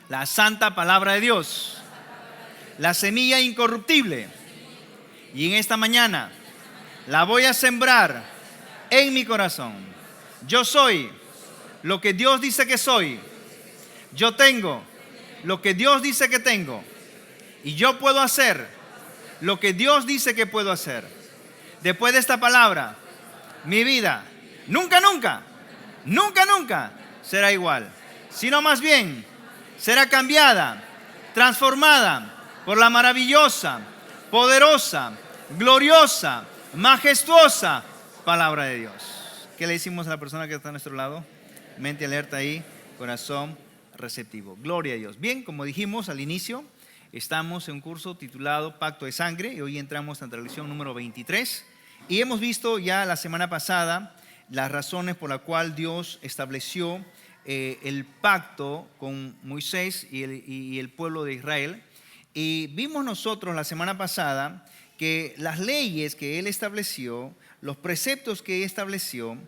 la santa palabra de Dios, la semilla incorruptible. Y en esta mañana la voy a sembrar en mi corazón. Yo soy lo que Dios dice que soy. Yo tengo lo que Dios dice que tengo. Y yo puedo hacer lo que Dios dice que puedo hacer. Después de esta palabra, mi vida nunca será igual, sino más bien será cambiada, transformada por la maravillosa, poderosa, gloriosa, majestuosa palabra de Dios. ¿Qué le decimos a la persona que está a nuestro lado? Mente alerta ahí, corazón receptivo. Gloria a Dios. Bien, como dijimos al inicio, estamos en un curso titulado Pacto de Sangre y hoy entramos en la lección número 23 y hemos visto ya la semana pasada las razones por las cuales Dios estableció el pacto con Moisés y el pueblo de Israel. Y vimos nosotros la semana pasada que las leyes que Él estableció, los preceptos que Él estableció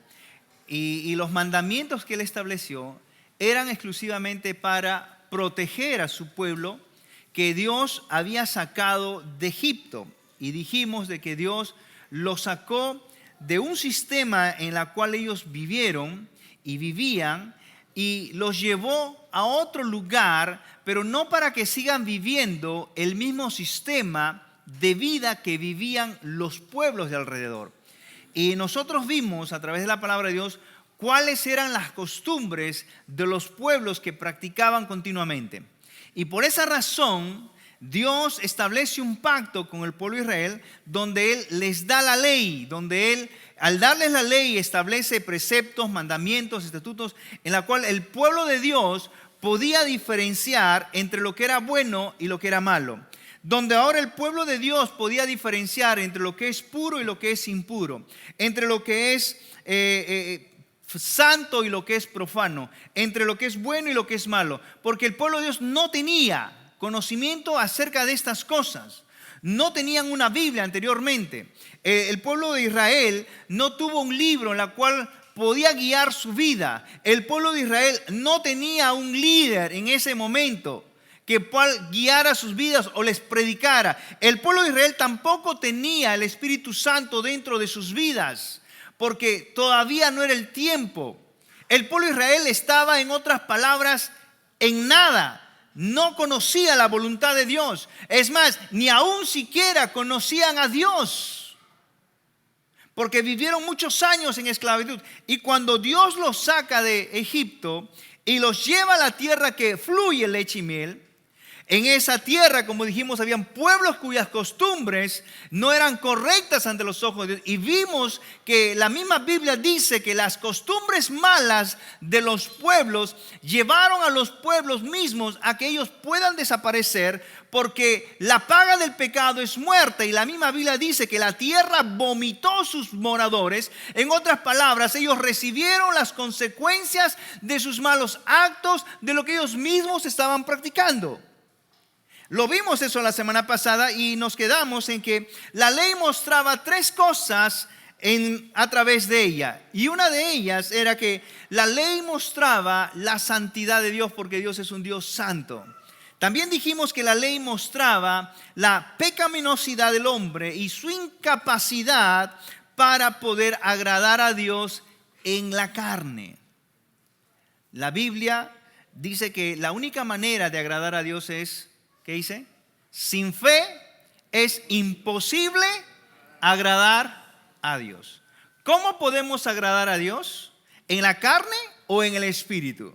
y los mandamientos que Él estableció eran exclusivamente para proteger a su pueblo que Dios había sacado de Egipto. Y dijimos de que Dios los sacó de un sistema en el cual ellos vivieron y vivían y los llevó a otro lugar, pero no para que sigan viviendo el mismo sistema de vida que vivían los pueblos de alrededor. Y nosotros vimos a través de la palabra de Dios cuáles eran las costumbres de los pueblos que practicaban continuamente. Y por esa razón Dios establece un pacto con el pueblo de Israel donde Él les da la ley, donde Él al darles la ley establece preceptos, mandamientos, estatutos en la cual el pueblo de Dios podía diferenciar entre lo que era bueno y lo que era malo. Donde ahora el pueblo de Dios podía diferenciar entre lo que es puro y lo que es impuro, entre lo que es santo y lo que es profano, entre lo que es bueno y lo que es malo, porque el pueblo de Dios no tenía conocimiento acerca de estas cosas. No tenían una Biblia anteriormente. El pueblo de Israel no tuvo un libro en el cual podía guiar su vida. El pueblo de Israel no tenía un líder en ese momento que guiara sus vidas o les predicara. El pueblo de Israel tampoco tenía el Espíritu Santo dentro de sus vidas, porque todavía no era el tiempo. El pueblo de Israel estaba, en otras palabras, en nada. No conocía la voluntad de Dios. Es más, ni aún siquiera conocían a Dios, porque vivieron muchos años en esclavitud. Y cuando Dios los saca de Egipto y los lleva a la tierra que fluye leche y miel, en esa tierra, como dijimos, habían pueblos cuyas costumbres no eran correctas ante los ojos de Dios. Y vimos que la misma Biblia dice que las costumbres malas de los pueblos llevaron a los pueblos mismos a que ellos puedan desaparecer, porque la paga del pecado es muerte. Y la misma Biblia dice que la tierra vomitó sus moradores. En otras palabras, ellos recibieron las consecuencias de sus malos actos, de lo que ellos mismos estaban practicando. Lo vimos eso la semana pasada y nos quedamos en que la ley mostraba tres cosas a través de ella. Y una de ellas era que la ley mostraba la santidad de Dios, porque Dios es un Dios santo. También dijimos que la ley mostraba la pecaminosidad del hombre y su incapacidad para poder agradar a Dios en la carne. La Biblia dice que la única manera de agradar a Dios es, ¿qué dice? Sin fe es imposible agradar a Dios. ¿Cómo podemos agradar a Dios? ¿En la carne o en el espíritu?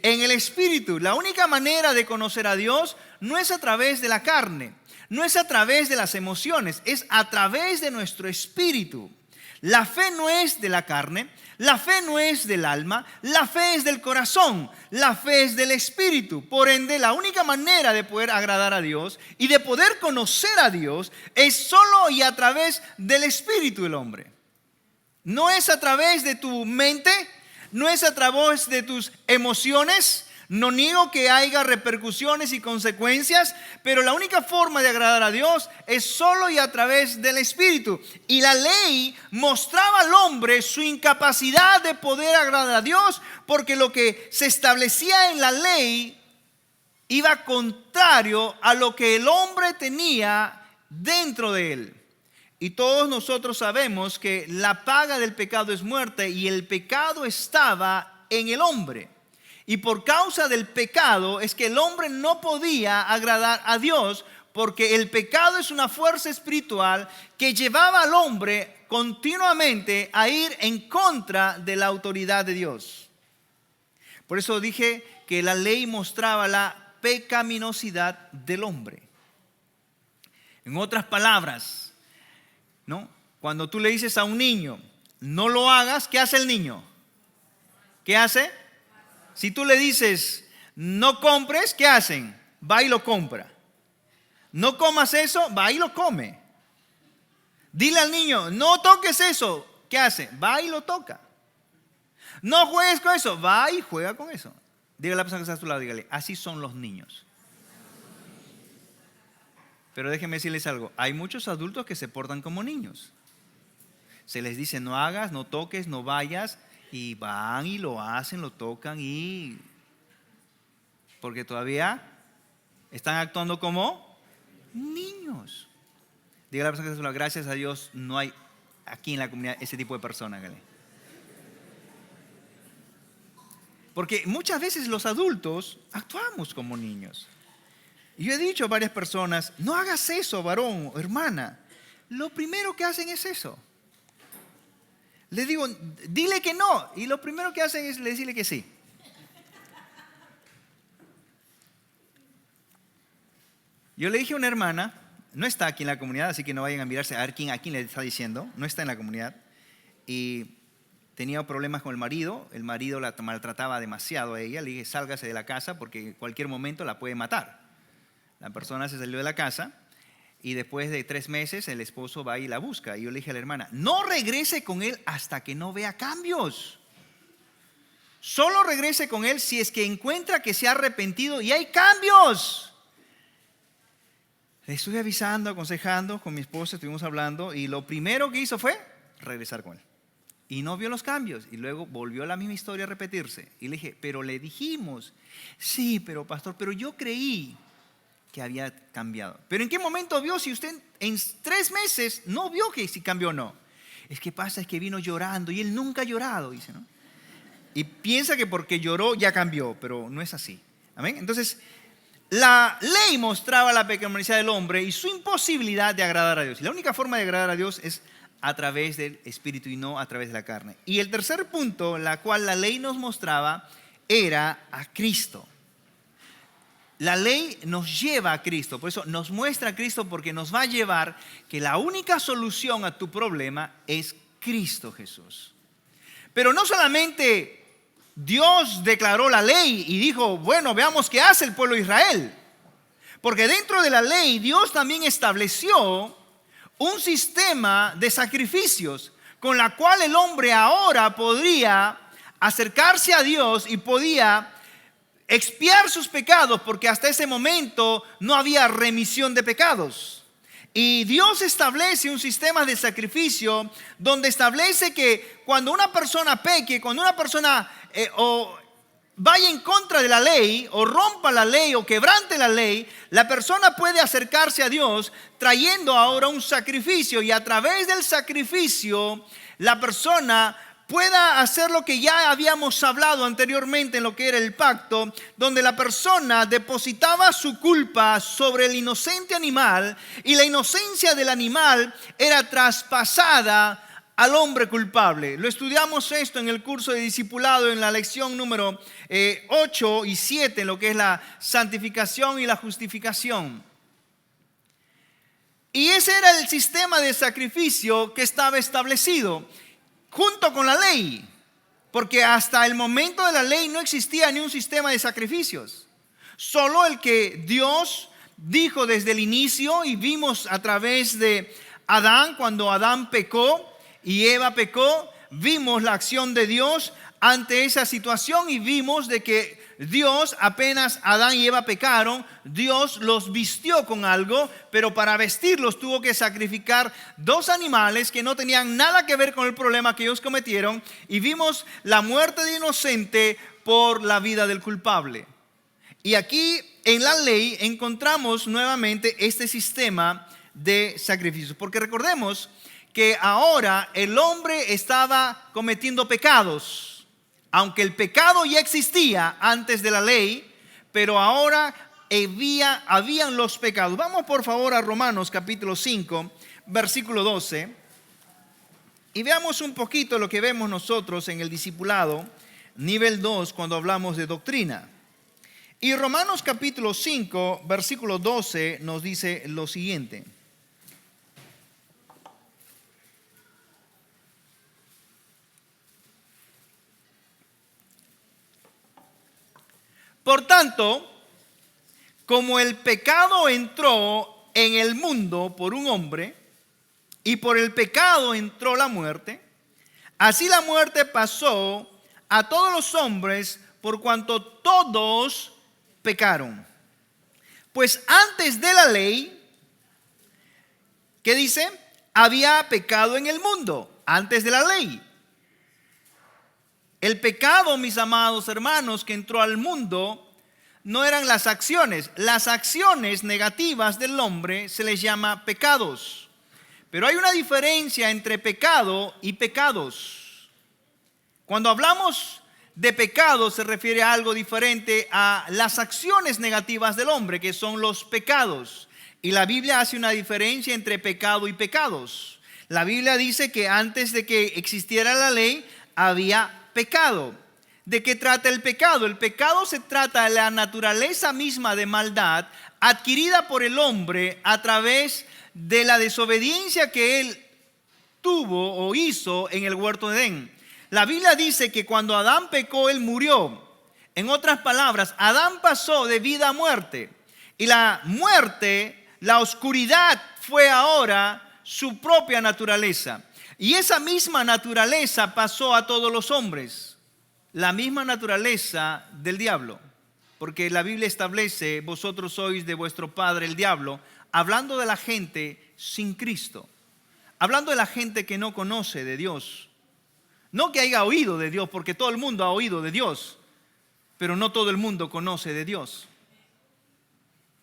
En el espíritu. La única manera de conocer a Dios no es a través de la carne, no es a través de las emociones, es a través de nuestro espíritu. La fe no es de la carne, la fe no es del alma, la fe es del corazón, la fe es del espíritu. Por ende, la única manera de poder agradar a Dios y de poder conocer a Dios es solo y a través del espíritu del hombre. No es a través de tu mente, no es a través de tus emociones. No niego que haya repercusiones y consecuencias, pero la única forma de agradar a Dios es solo y a través del Espíritu. Y la ley mostraba al hombre su incapacidad de poder agradar a Dios, porque lo que se establecía en la ley iba contrario a lo que el hombre tenía dentro de él. Y todos nosotros sabemos que la paga del pecado es muerte y el pecado estaba en el hombre. Y por causa del pecado es que el hombre no podía agradar a Dios, porque el pecado es una fuerza espiritual que llevaba al hombre continuamente a ir en contra de la autoridad de Dios. Por eso dije que la ley mostraba la pecaminosidad del hombre. En otras palabras, ¿no? Cuando tú le dices a un niño, no lo hagas, ¿qué hace el niño? ¿Qué hace? Si tú le dices, no compres, ¿qué hacen? Va y lo compra. No comas eso, va y lo come. Dile al niño, no toques eso, ¿qué hace? Va y lo toca. No juegues con eso, va y juega con eso. Dígale a la persona que está a tu lado, dígale, así son los niños. Pero déjenme decirles algo, hay muchos adultos que se portan como niños. Se les dice, no hagas, no toques, no vayas, y van y lo hacen, lo tocan, y porque todavía están actuando como niños. Dígale a la persona que está a tu lado, gracias a Dios no hay aquí en la comunidad ese tipo de personas. Porque muchas veces los adultos actuamos como niños. Y yo he dicho a varias personas, no hagas eso, varón, hermana. Lo primero que hacen es eso. Les digo, dile que no. Y lo primero que hacen es decirle que sí. Yo le dije a una hermana, no está aquí en la comunidad, así que no vayan a mirarse a ver a quién le está diciendo. No está en la comunidad. Y tenía problemas con el marido la maltrataba demasiado a ella. Le dije, sálgase de la casa porque en cualquier momento la puede matar. La persona se salió de la casa y después de 3 meses el esposo va y la busca. Y yo le dije a la hermana, no regrese con él hasta que no vea cambios. Solo regrese con él si es que encuentra que se ha arrepentido y hay cambios. Le estuve avisando, aconsejando con mi esposa, estuvimos hablando y lo primero que hizo fue regresar con él. Y no vio los cambios. Y luego volvió la misma historia a repetirse. Y le dije, pero le dijimos, sí, pero pastor, pero yo creí que había cambiado. Pero ¿en qué momento vio si usted en 3 meses no vio que si cambió o no? Es que pasa es que vino llorando y él nunca ha llorado, dice, ¿no? Y piensa que porque lloró ya cambió, pero no es así. Amén. Entonces, la ley mostraba la pecaminosidad del hombre y su imposibilidad de agradar a Dios. Y la única forma de agradar a Dios es a través del Espíritu y no a través de la carne. Y el tercer punto, la cual la ley nos mostraba, era a Cristo. La ley nos lleva a Cristo, por eso nos muestra a Cristo, porque nos va a llevar que la única solución a tu problema es Cristo Jesús. Pero no solamente Dios declaró la ley y dijo, bueno, veamos qué hace el pueblo de Israel. Porque dentro de la ley Dios también estableció un sistema de sacrificios con la cual el hombre ahora podría acercarse a Dios y podía expiar sus pecados, porque hasta ese momento no había remisión de pecados. Y Dios establece un sistema de sacrificio donde establece que cuando una persona peque, cuando una persona o vaya en contra de la ley, o rompa la ley, o quebrante la ley, la persona puede acercarse a Dios trayendo ahora un sacrificio, y a través del sacrificio la persona pueda hacer lo que ya habíamos hablado anteriormente en lo que era el pacto, donde la persona depositaba su culpa sobre el inocente animal y la inocencia del animal era traspasada al hombre culpable. Lo estudiamos esto en el curso de discipulado en la lección número 8 y 7, en lo que es la santificación y la justificación. Y ese era el sistema de sacrificio que estaba establecido junto con la ley, porque hasta el momento de la ley no existía ni un sistema de sacrificios, solo el que Dios dijo desde el inicio, y vimos a través de Adán, cuando Adán pecó y Eva pecó, vimos la acción de Dios ante esa situación y vimos de que Dios, apenas Adán y Eva pecaron, Dios los vistió con algo, pero para vestirlos tuvo que sacrificar 2 animales que no tenían nada que ver con el problema que ellos cometieron, y vimos la muerte de inocente por la vida del culpable. Y aquí en la ley encontramos nuevamente este sistema de sacrificios. Porque recordemos que ahora el hombre estaba cometiendo pecados. Aunque el pecado ya existía antes de la ley, pero ahora habían los pecados. Vamos por favor a Romanos capítulo 5, versículo 12. Y veamos un poquito lo que vemos nosotros en el discipulado, nivel 2, cuando hablamos de doctrina. Y Romanos capítulo 5, versículo 12 nos dice lo siguiente. Por tanto, como el pecado entró en el mundo por un hombre, y por el pecado entró la muerte, así la muerte pasó a todos los hombres por cuanto todos pecaron. Pues antes de la ley, ¿qué dice? Había pecado en el mundo, antes de la ley. El pecado, mis amados hermanos, que entró al mundo, no eran las acciones. Las acciones negativas del hombre se les llama pecados. Pero hay una diferencia entre pecado y pecados. Cuando hablamos de pecado se refiere a algo diferente a las acciones negativas del hombre, que son los pecados. Y la Biblia hace una diferencia entre pecado y pecados. La Biblia dice que antes de que existiera la ley había pecado. ¿De qué trata el pecado? El pecado se trata de la naturaleza misma de maldad adquirida por el hombre a través de la desobediencia que él tuvo o hizo en el huerto de Edén. La Biblia dice que cuando Adán pecó, él murió. En otras palabras, Adán pasó de vida a muerte. Y la muerte, la oscuridad, fue ahora su propia naturaleza. Y esa misma naturaleza pasó a todos los hombres. La misma naturaleza del diablo. Porque la Biblia establece, vosotros sois de vuestro padre el diablo, hablando de la gente sin Cristo. Hablando de la gente que no conoce de Dios. No que haya oído de Dios, porque todo el mundo ha oído de Dios. Pero no todo el mundo conoce de Dios.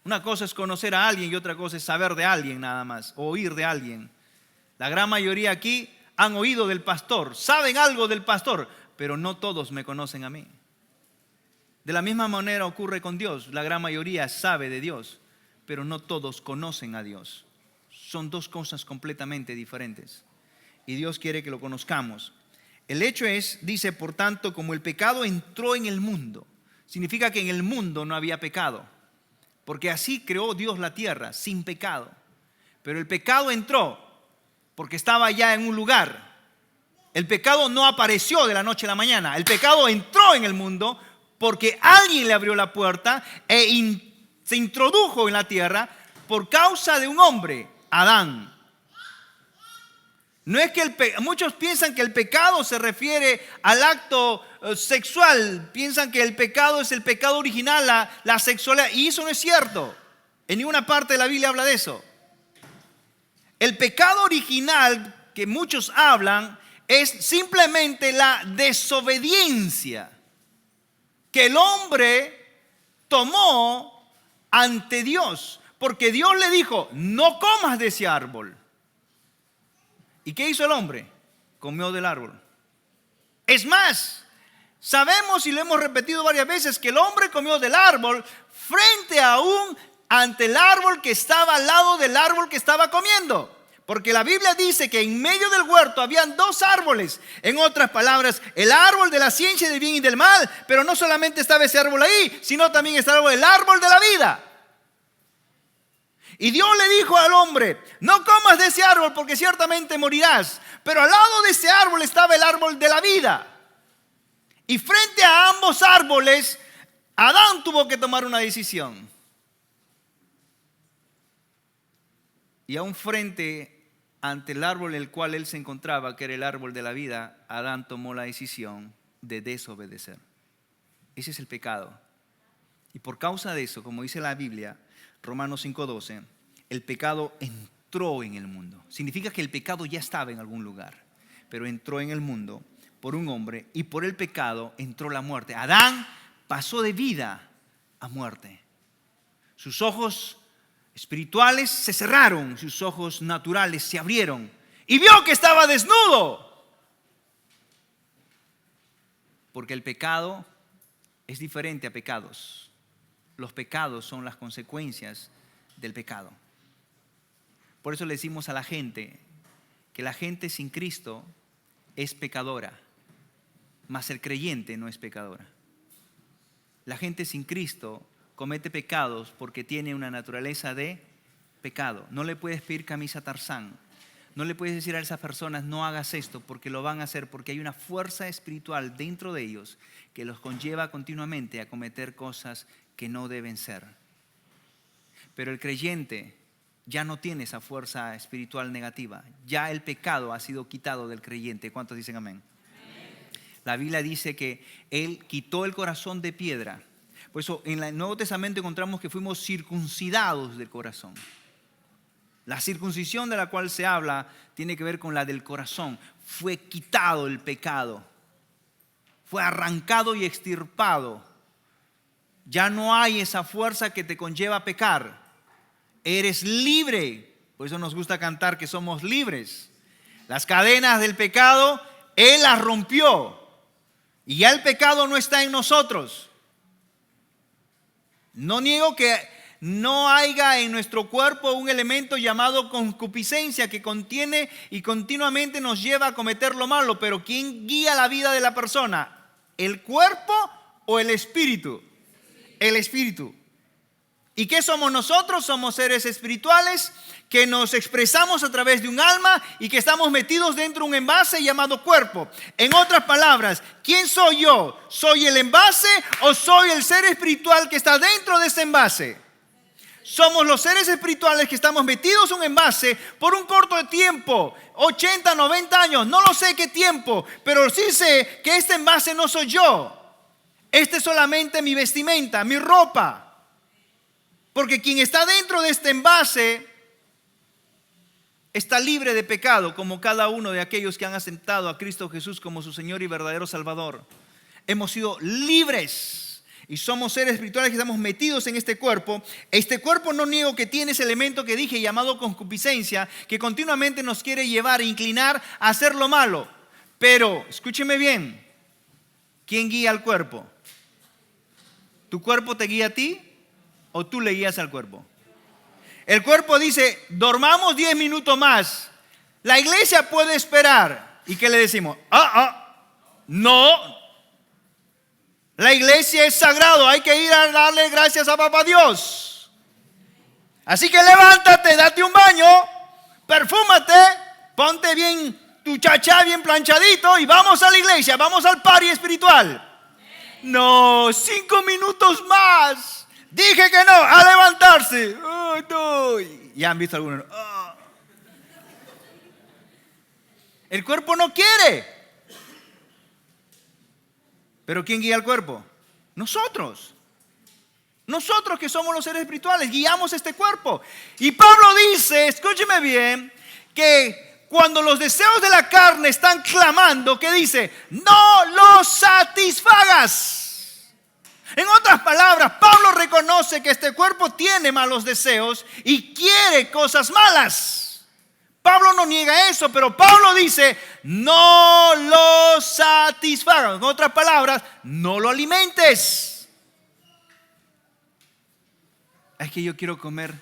Una cosa es conocer a alguien y otra cosa es saber de alguien nada más, o oír de alguien. La gran mayoría aquí han oído del pastor, saben algo del pastor, pero no todos me conocen a mí. De la misma manera ocurre con Dios. La gran mayoría sabe de Dios, pero no todos conocen a Dios. Son dos cosas completamente diferentes. Y Dios quiere que lo conozcamos. El hecho es, dice, por tanto, como el pecado entró en el mundo, significa que en el mundo no había pecado. Porque así creó Dios la tierra, sin pecado. Pero el pecado entró porque estaba ya en un lugar. El pecado no apareció de la noche a la mañana. El pecado entró en el mundo porque alguien le abrió la puerta se introdujo en la tierra por causa de un hombre, Adán. No es que muchos piensan que el pecado se refiere al acto sexual. Piensan que el pecado es el pecado original, la sexualidad. Y eso no es cierto. En ninguna parte de la Biblia habla de eso. El pecado original que muchos hablan es simplemente la desobediencia que el hombre tomó ante Dios. Porque Dios le dijo, no comas de ese árbol. ¿Y qué hizo el hombre? Comió del árbol. Es más, sabemos y lo hemos repetido varias veces que el hombre comió del árbol ante el árbol que estaba al lado del árbol que estaba comiendo. Porque la Biblia dice que en medio del huerto habían dos árboles. En otras palabras, el árbol de la ciencia del bien y del mal. Pero no solamente estaba ese árbol ahí, sino también estaba el árbol de la vida. Y Dios le dijo al hombre, no comas de ese árbol porque ciertamente morirás. Pero al lado de ese árbol estaba el árbol de la vida. Y frente a ambos árboles, Adán tuvo que tomar una decisión. Y aún ante el árbol en el cual él se encontraba, que era el árbol de la vida, Adán tomó la decisión de desobedecer. Ese es el pecado. Y por causa de eso, como dice la Biblia, Romanos 5:12, el pecado entró en el mundo. Significa que el pecado ya estaba en algún lugar, pero entró en el mundo por un hombre y por el pecado entró la muerte. Adán pasó de vida a muerte. Sus ojos espirituales se cerraron, sus ojos naturales se abrieron y vio que estaba desnudo. Porque el pecado es diferente a pecados. Los pecados son las consecuencias del pecado. Por eso le decimos a la gente que la gente sin Cristo es pecadora, mas el creyente no es pecadora. La gente sin Cristo comete pecados porque tiene una naturaleza de pecado. No le puedes pedir camisa Tarzán. No le puedes decir a esas personas no hagas esto porque lo van a hacer, porque hay una fuerza espiritual dentro de ellos que los conlleva continuamente a cometer cosas que no deben ser. Pero el creyente ya no tiene esa fuerza espiritual negativa. Ya el pecado ha sido quitado del creyente. ¿Cuántos dicen amén? La Biblia dice que Él quitó el corazón de piedra. Por eso en el Nuevo Testamento encontramos que fuimos circuncidados del corazón. La circuncisión de la cual se habla tiene que ver con la del corazón. Fue quitado el pecado. Fue arrancado y extirpado. Ya no hay esa fuerza que te conlleva a pecar. Eres libre. Por eso nos gusta cantar que somos libres. Las cadenas del pecado, Él las rompió. Y ya el pecado no está en nosotros. No niego que no haya en nuestro cuerpo un elemento llamado concupiscencia que contiene y continuamente nos lleva a cometer lo malo. Pero ¿quién guía la vida de la persona? ¿El cuerpo o el espíritu? El espíritu. ¿Y qué somos nosotros? Somos seres espirituales que nos expresamos a través de un alma y que estamos metidos dentro de un envase llamado cuerpo. En otras palabras, ¿quién soy yo? ¿Soy el envase o soy el ser espiritual que está dentro de ese envase? Somos los seres espirituales que estamos metidos en un envase por un corto tiempo, 80, 90 años, no lo sé qué tiempo, pero sí sé que este envase no soy yo. Este es solamente mi vestimenta, mi ropa. Porque quien está dentro de este envase está libre de pecado, como cada uno de aquellos que han aceptado a Cristo Jesús como su Señor y verdadero Salvador. Hemos sido libres. Y somos seres espirituales que estamos metidos en este cuerpo. Este cuerpo, no niego que tiene ese elemento que dije llamado concupiscencia, que continuamente nos quiere llevar, inclinar a hacer lo malo. Pero, escúcheme bien, ¿quién guía al cuerpo? ¿Tu cuerpo te guía a ti o tú le guías al cuerpo? El cuerpo dice, dormamos 10 minutos más. La iglesia puede esperar. ¿Y qué le decimos? No. La iglesia es sagrado, hay que ir a darle gracias a Papá Dios. Así que levántate, date un baño, perfúmate, ponte bien tu chachá bien planchadito y vamos a la iglesia, vamos al party espiritual. No, 5 minutos más. Dije que no, a levantarse. No. Ya han visto algunos. El cuerpo no quiere. ¿Pero quién guía el cuerpo? Nosotros. Nosotros que somos los seres espirituales guiamos este cuerpo. Y Pablo dice, escúcheme bien, que cuando los deseos de la carne están clamando, ¿qué dice? No los satisfagas. En otras palabras, Pablo reconoce que este cuerpo tiene malos deseos y quiere cosas malas. Pablo no niega eso, pero Pablo dice, no lo satisfagas. En otras palabras, no lo alimentes. Es que yo quiero comer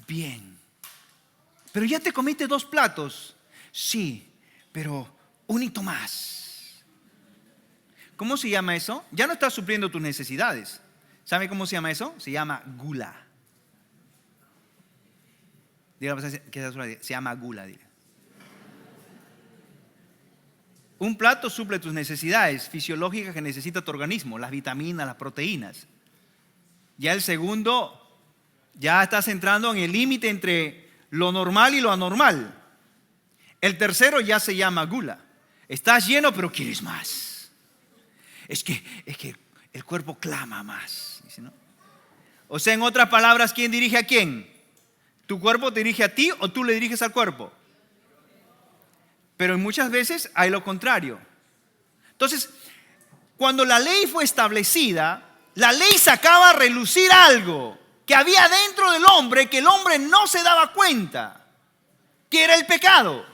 bien. Pero ya te comiste 2 platos. Sí, pero un hito más. ¿Cómo se llama eso? Ya no estás supliendo tus necesidades. ¿Sabe cómo se llama eso? Se llama gula. Se llama gula. Diga. Un plato suple tus necesidades fisiológicas que necesita tu organismo, las vitaminas, las proteínas. Ya el segundo, ya estás entrando en el límite entre lo normal y lo anormal. El tercero ya se llama gula. Estás lleno pero quieres más. Es que el cuerpo clama más. Dice, ¿no? O sea, en otras palabras, ¿quién dirige a quién? ¿Tu cuerpo te dirige a ti o tú le diriges al cuerpo? Pero muchas veces hay lo contrario. Entonces, cuando la ley fue establecida, la ley sacaba a relucir algo. que había dentro del hombre que el hombre no se daba cuenta, que era el pecado.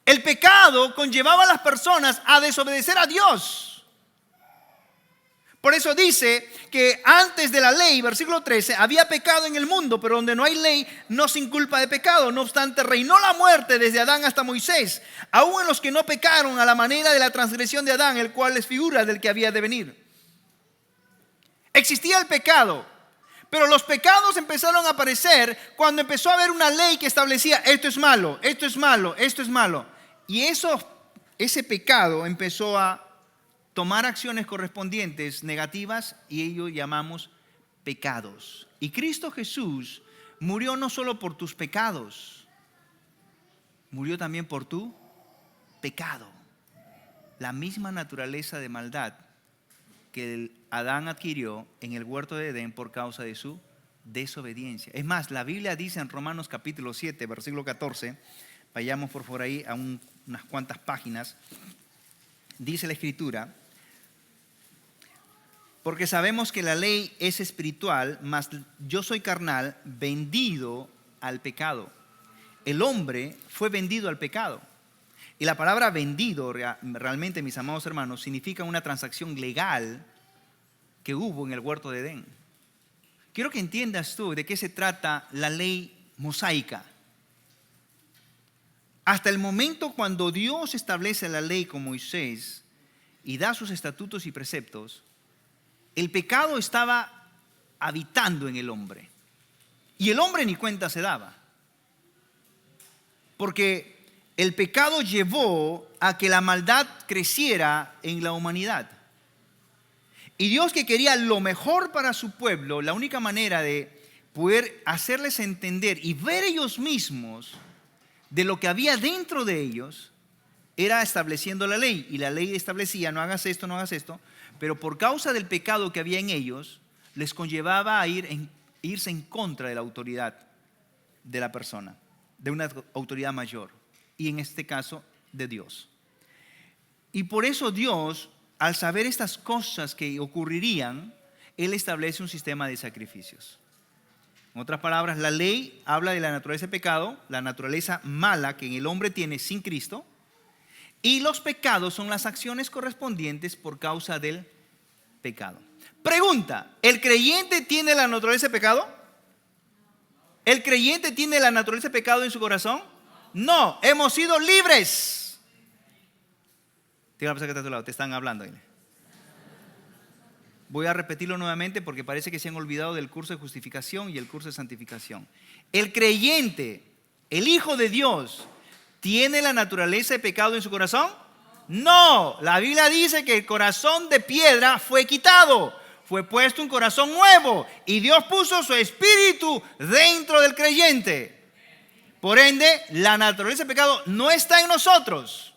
El pecado conllevaba a las personas a desobedecer a Dios. Por eso dice que antes de la ley, versículo 13, había pecado en el mundo, pero donde no hay ley no se inculpa de pecado. No obstante, reinó la muerte desde Adán hasta Moisés, aún en los que no pecaron a la manera de la transgresión de Adán, el cual es figura del que había de venir. Existía el pecado, pero los pecados empezaron a aparecer cuando empezó a haber una ley que establecía esto es malo, esto es malo, esto es malo. Y ese pecado empezó a tomar acciones correspondientes negativas y ello llamamos pecados. Y Cristo Jesús murió no solo por tus pecados, murió también por tu pecado. La misma naturaleza de maldad que Adán adquirió en el huerto de Edén por causa de su desobediencia. Es más, la Biblia dice en Romanos capítulo 7, versículo 14, vayamos por favor ahí a unas cuantas páginas, dice la Escritura: porque sabemos que la ley es espiritual, mas yo soy carnal, vendido al pecado. El hombre fue vendido al pecado. Y la palabra vendido realmente, mis amados hermanos, significa una transacción legal que hubo en el huerto de Edén. Quiero que entiendas tú de qué se trata la ley mosaica. Hasta el momento cuando Dios establece la ley con Moisés y da sus estatutos y preceptos, el pecado estaba habitando en el hombre. Y el hombre ni cuenta se daba. Porque el pecado llevó a que la maldad creciera en la humanidad. Y Dios, que quería lo mejor para su pueblo, la única manera de poder hacerles entender y ver ellos mismos de lo que había dentro de ellos, era estableciendo la ley. Y la ley establecía: no hagas esto, no hagas esto. Pero por causa del pecado que había en ellos, les conllevaba a irse en contra de la autoridad de la persona, de una autoridad mayor, y en este caso de Dios. Y por eso Dios, al saber estas cosas que ocurrirían, Él establece un sistema de sacrificios. En otras palabras, la ley habla de la naturaleza de pecado, la naturaleza mala que el hombre tiene sin Cristo, y los pecados son las acciones correspondientes por causa del pecado. Pregunta: ¿el creyente tiene la naturaleza de pecado? ¿El creyente tiene la naturaleza de pecado en su corazón? No, hemos sido libres. Dígale a la persona que está a tu lado, te están hablando. Voy a repetirlo nuevamente porque parece que se han olvidado del curso de justificación y el curso de santificación. El creyente, el Hijo de Dios, ¿tiene la naturaleza de pecado en su corazón? No, la Biblia dice que el corazón de piedra fue quitado, fue puesto un corazón nuevo y Dios puso su espíritu dentro del creyente. Por ende, la naturaleza de pecado no está en nosotros.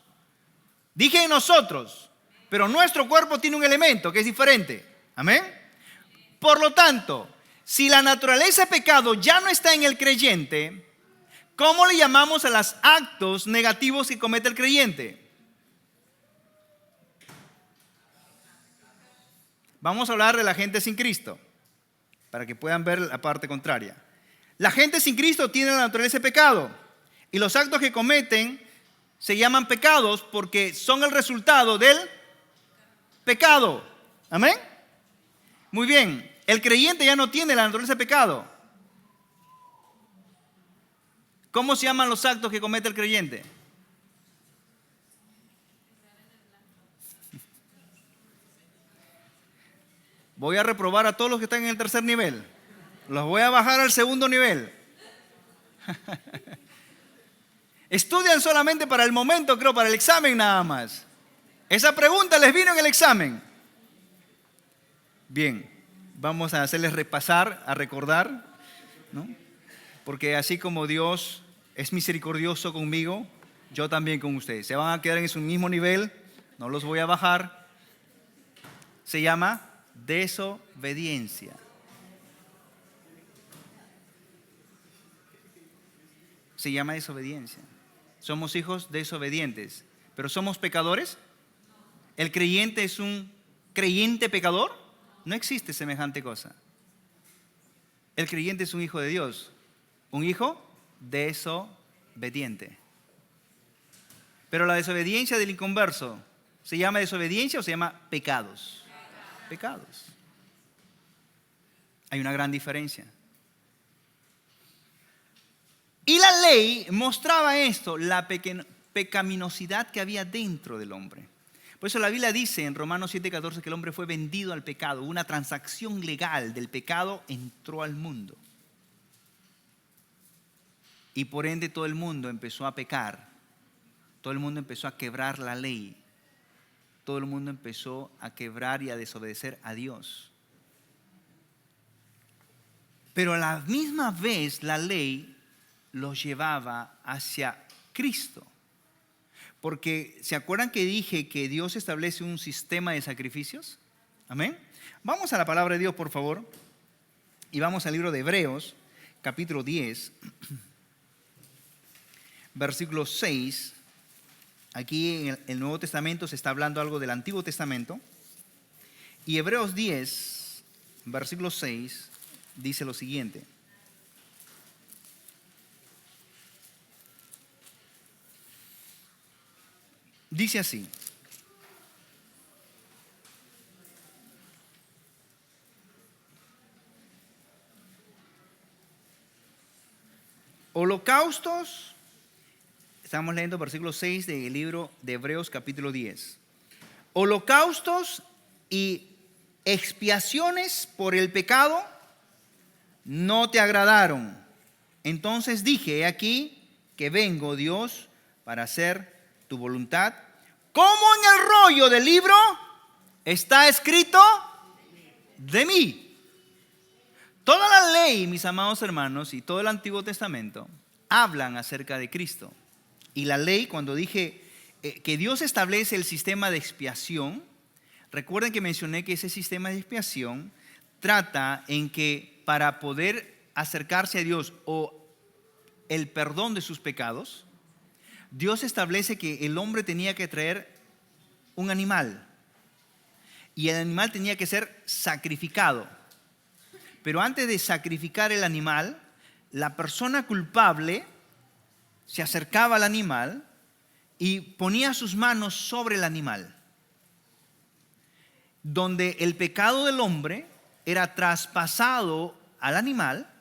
Dije en nosotros, pero nuestro cuerpo tiene un elemento que es diferente. Amén. Por lo tanto, si la naturaleza de pecado ya no está en el creyente, ¿cómo le llamamos a los actos negativos que comete el creyente? Vamos a hablar de la gente sin Cristo, para que puedan ver la parte contraria. La gente sin Cristo tiene la naturaleza de pecado, y los actos que cometen se llaman pecados porque son el resultado del pecado. Amén. Muy bien, el creyente ya no tiene la naturaleza de pecado. ¿Cómo se llaman los actos que comete el creyente? Voy a reprobar a todos los que están en el tercer nivel. Los voy a bajar al segundo nivel. Estudian solamente para el momento, creo, para el examen nada más. Esa pregunta les vino en el examen. Bien, vamos a hacerles repasar, a recordar, ¿no? Porque así como Dios es misericordioso conmigo, yo también con ustedes. Se van a quedar en su mismo nivel, no los voy a bajar. Se llama desobediencia. Se llama desobediencia. Somos hijos desobedientes. ¿Pero somos pecadores? ¿El creyente es un creyente pecador? No existe semejante cosa. El creyente es un hijo de Dios, un hijo desobediente. Pero la desobediencia del inconverso, ¿se llama desobediencia o se llama pecados? Pecados. Hay una gran diferencia. Y la ley mostraba esto, la pecaminosidad que había dentro del hombre. Por eso la Biblia dice en Romanos 7:14 que el hombre fue vendido al pecado. Una transacción legal del pecado entró al mundo. Y por ende todo el mundo empezó a pecar. Todo el mundo empezó a quebrar la ley. Todo el mundo empezó a quebrar y a desobedecer a Dios. Pero a la misma vez la ley los llevaba hacia Cristo. Porque, ¿se acuerdan que dije que Dios establece un sistema de sacrificios? Amén. Vamos a la palabra de Dios, por favor. Y vamos al libro de Hebreos, capítulo 10, versículo 6. Aquí en el Nuevo Testamento se está hablando algo del Antiguo Testamento. Y Hebreos 10, versículo 6, dice lo siguiente. Dice así: holocaustos, estamos leyendo versículo 6 del libro de Hebreos capítulo 10. Holocaustos y expiaciones por el pecado no te agradaron. Entonces dije, he aquí que vengo, Dios, para hacer tu voluntad. Como en el rollo del libro está escrito de mí. Toda la ley, mis amados hermanos, y todo el Antiguo Testamento hablan acerca de Cristo. Y la ley, cuando dije que Dios establece el sistema de expiación, recuerden que mencioné que ese sistema de expiación trata en que para poder acercarse a Dios o el perdón de sus pecados, Dios establece que el hombre tenía que traer un animal y el animal tenía que ser sacrificado. Pero antes de sacrificar el animal, la persona culpable se acercaba al animal y ponía sus manos sobre el animal, donde el pecado del hombre era traspasado al animal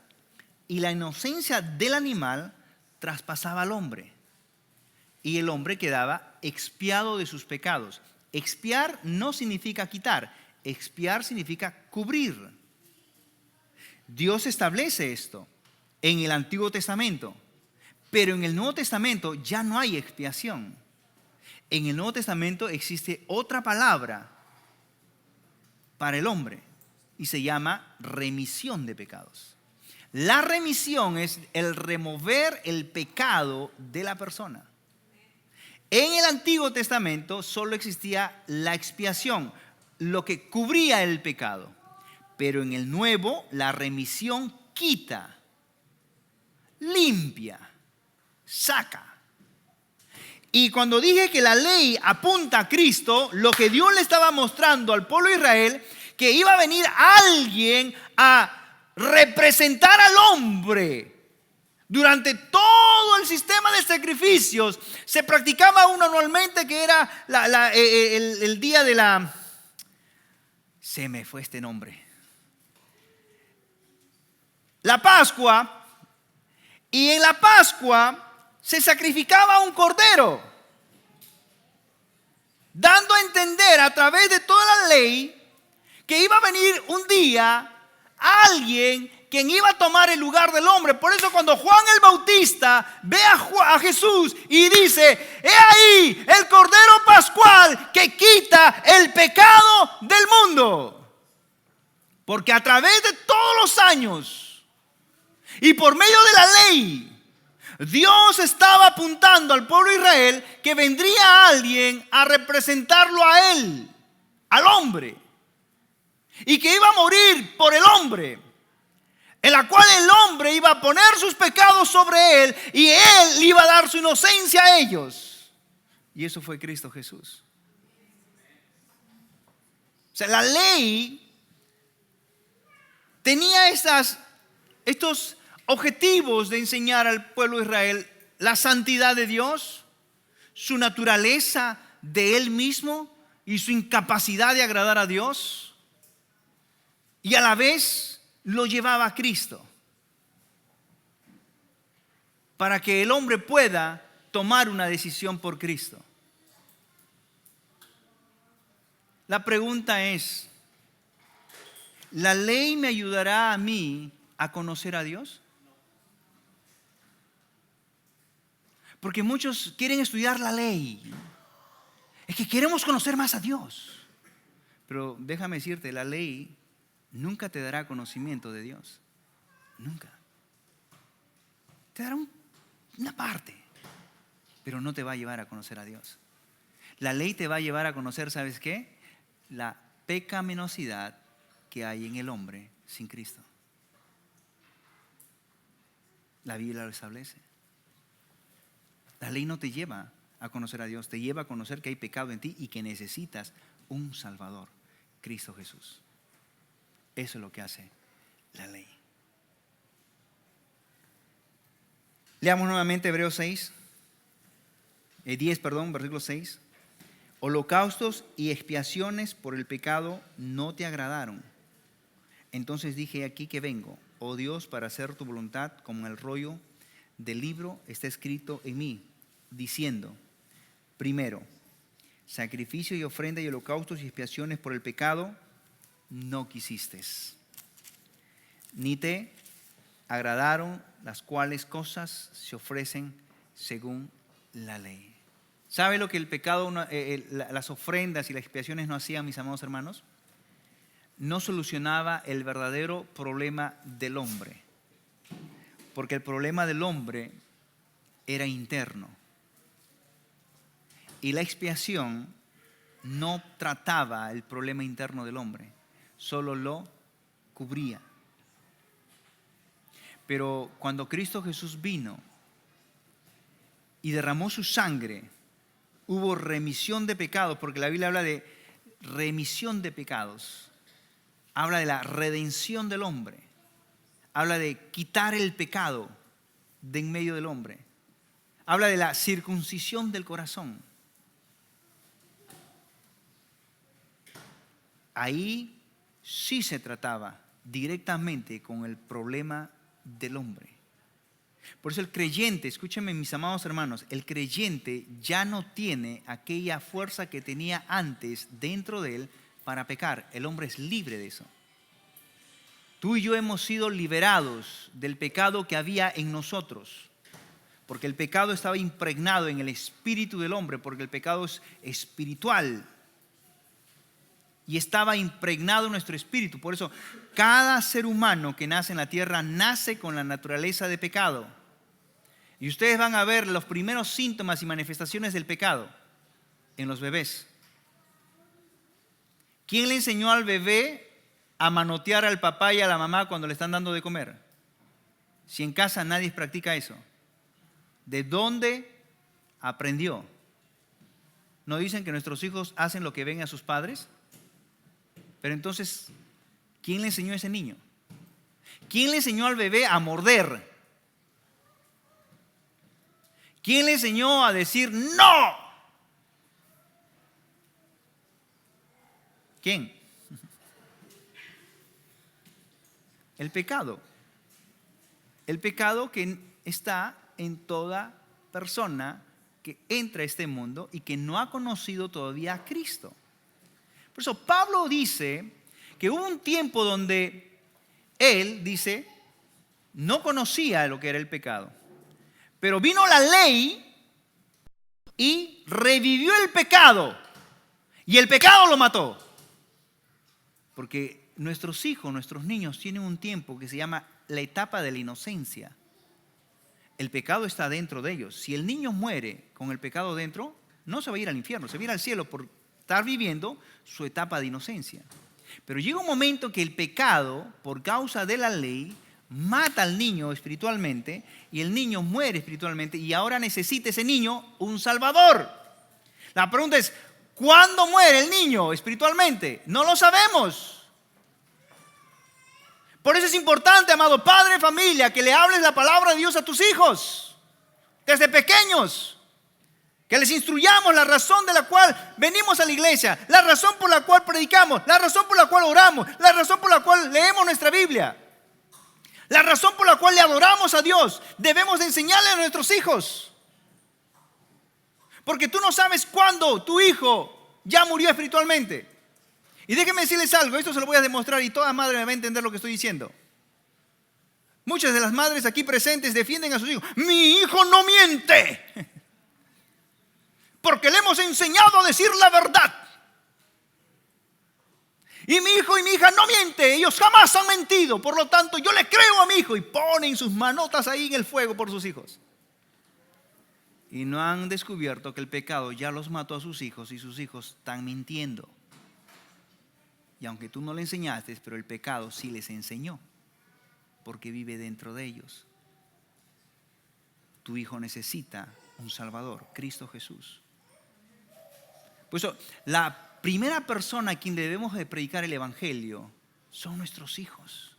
y la inocencia del animal traspasaba al hombre. Y el hombre quedaba expiado de sus pecados. Expiar no significa quitar, expiar significa cubrir. Dios establece esto en el Antiguo Testamento, pero en el Nuevo Testamento ya no hay expiación. En el Nuevo Testamento existe otra palabra para el hombre y se llama remisión de pecados. La remisión es el remover el pecado de la persona. En el Antiguo Testamento solo existía la expiación, lo que cubría el pecado. Pero en el Nuevo, la remisión quita, limpia, saca. Y cuando dije que la ley apunta a Cristo, lo que Dios le estaba mostrando al pueblo de Israel, que iba a venir alguien a representar al hombre. Durante todo el sistema de sacrificios se practicaba uno anualmente que era el día de la... Se me fue este nombre. La Pascua. Y en la Pascua se sacrificaba un cordero, dando a entender a través de toda la ley que iba a venir un día alguien quien iba a tomar el lugar del hombre. Por eso cuando Juan el Bautista ve a Jesús y dice, he ahí el Cordero Pascual que quita el pecado del mundo. Porque a través de todos los años y por medio de la ley, Dios estaba apuntando al pueblo de Israel que vendría alguien a representarlo a él, al hombre, y que iba a morir por el hombre, en la cual el hombre iba a poner sus pecados sobre él y él iba a dar su inocencia a ellos. Y eso fue Cristo Jesús. O sea, la ley tenía esas estos objetivos de enseñar al pueblo de Israel la santidad de Dios, su naturaleza de Él mismo y su incapacidad de agradar a Dios, y a la vez lo llevaba a Cristo, para que el hombre pueda tomar una decisión por Cristo. La pregunta es, ¿la ley me ayudará a mí a conocer a Dios? Porque muchos quieren estudiar la ley. Es que queremos conocer más a Dios. Pero déjame decirte, la ley nunca te dará conocimiento de Dios. Nunca. Te dará una parte, pero no te va a llevar a conocer a Dios. La ley te va a llevar a conocer, ¿sabes qué? La pecaminosidad que hay en el hombre sin Cristo. La Biblia lo establece. La ley no te lleva a conocer a Dios, te lleva a conocer que hay pecado en ti y que necesitas un Salvador, Cristo Jesús. Eso es lo que hace la ley. Leamos nuevamente Hebreos 10, versículo 6. Holocaustos y expiaciones por el pecado no te agradaron. Entonces dije, aquí que vengo, oh Dios, para hacer tu voluntad, como el rollo del libro está escrito en mí, diciendo, primero, sacrificio y ofrenda y holocaustos y expiaciones por el pecado no quisiste, ni te agradaron, las cuales cosas se ofrecen según la ley. ¿Sabe lo que el pecado, las ofrendas y las expiaciones no hacían, mis amados hermanos? No solucionaba el verdadero problema del hombre, porque el problema del hombre era interno. Y la expiación no trataba el problema interno del hombre, solo lo cubría. Pero cuando Cristo Jesús vino y derramó su sangre, hubo remisión de pecados, porque la Biblia habla de remisión de pecados. Habla de la redención del hombre. Habla de quitar el pecado de en medio del hombre. Habla de la circuncisión del corazón. Ahí sí se trataba directamente con el problema del hombre. Por eso el creyente, escúchenme mis amados hermanos, el creyente ya no tiene aquella fuerza que tenía antes dentro de él para pecar. El hombre es libre de eso. Tú y yo hemos sido liberados del pecado que había en nosotros, porque el pecado estaba impregnado en el espíritu del hombre, porque el pecado es espiritual y estaba impregnado en nuestro espíritu. Por eso cada ser humano que nace en la tierra nace con la naturaleza de pecado. Y ustedes van a ver los primeros síntomas y manifestaciones del pecado en los bebés. ¿Quién le enseñó al bebé a manotear al papá y a la mamá cuando le están dando de comer? Si en casa nadie practica eso. ¿De dónde aprendió? ¿No dicen que nuestros hijos hacen lo que ven a sus padres? Pero entonces, ¿quién le enseñó a ese niño? ¿Quién le enseñó al bebé a morder? ¿Quién le enseñó a decir no? ¿Quién? El pecado. El pecado que está en toda persona que entra a este mundo y que no ha conocido todavía a Cristo. Por eso Pablo dice que hubo un tiempo donde él, dice, no conocía lo que era el pecado. Pero vino la ley y revivió el pecado. Y el pecado lo mató. Porque nuestros hijos, nuestros niños tienen un tiempo que se llama la etapa de la inocencia. El pecado está dentro de ellos. Si el niño muere con el pecado dentro, no se va a ir al infierno, se va a ir al cielo por estar viviendo su etapa de inocencia. Pero llega un momento que el pecado, por causa de la ley, mata al niño espiritualmente y el niño muere espiritualmente y ahora necesita ese niño un salvador. La pregunta es, ¿cuándo muere el niño espiritualmente? No lo sabemos. Por eso es importante, amado padre, familia, que le hables la palabra de Dios a tus hijos desde pequeños. Que les instruyamos la razón de la cual venimos a la iglesia, la razón por la cual predicamos, la razón por la cual oramos, la razón por la cual leemos nuestra Biblia, la razón por la cual le adoramos a Dios. Debemos de enseñarle a nuestros hijos. Porque tú no sabes cuándo tu hijo ya murió espiritualmente. Y déjenme decirles algo, esto se lo voy a demostrar y toda madre me va a entender lo que estoy diciendo. Muchas de las madres aquí presentes defienden a sus hijos. Mi hijo no miente, porque le hemos enseñado a decir la verdad. Y mi hijo y mi hija no mienten, ellos jamás han mentido. Por lo tanto, yo le creo a mi hijo. Y ponen sus manotas ahí en el fuego por sus hijos. Y no han descubierto que el pecado ya los mató a sus hijos y sus hijos están mintiendo. Y aunque tú no le enseñaste, pero el pecado sí les enseñó, porque vive dentro de ellos. Tu hijo necesita un Salvador, Cristo Jesús. Por eso, la primera persona a quien debemos de predicar el Evangelio son nuestros hijos.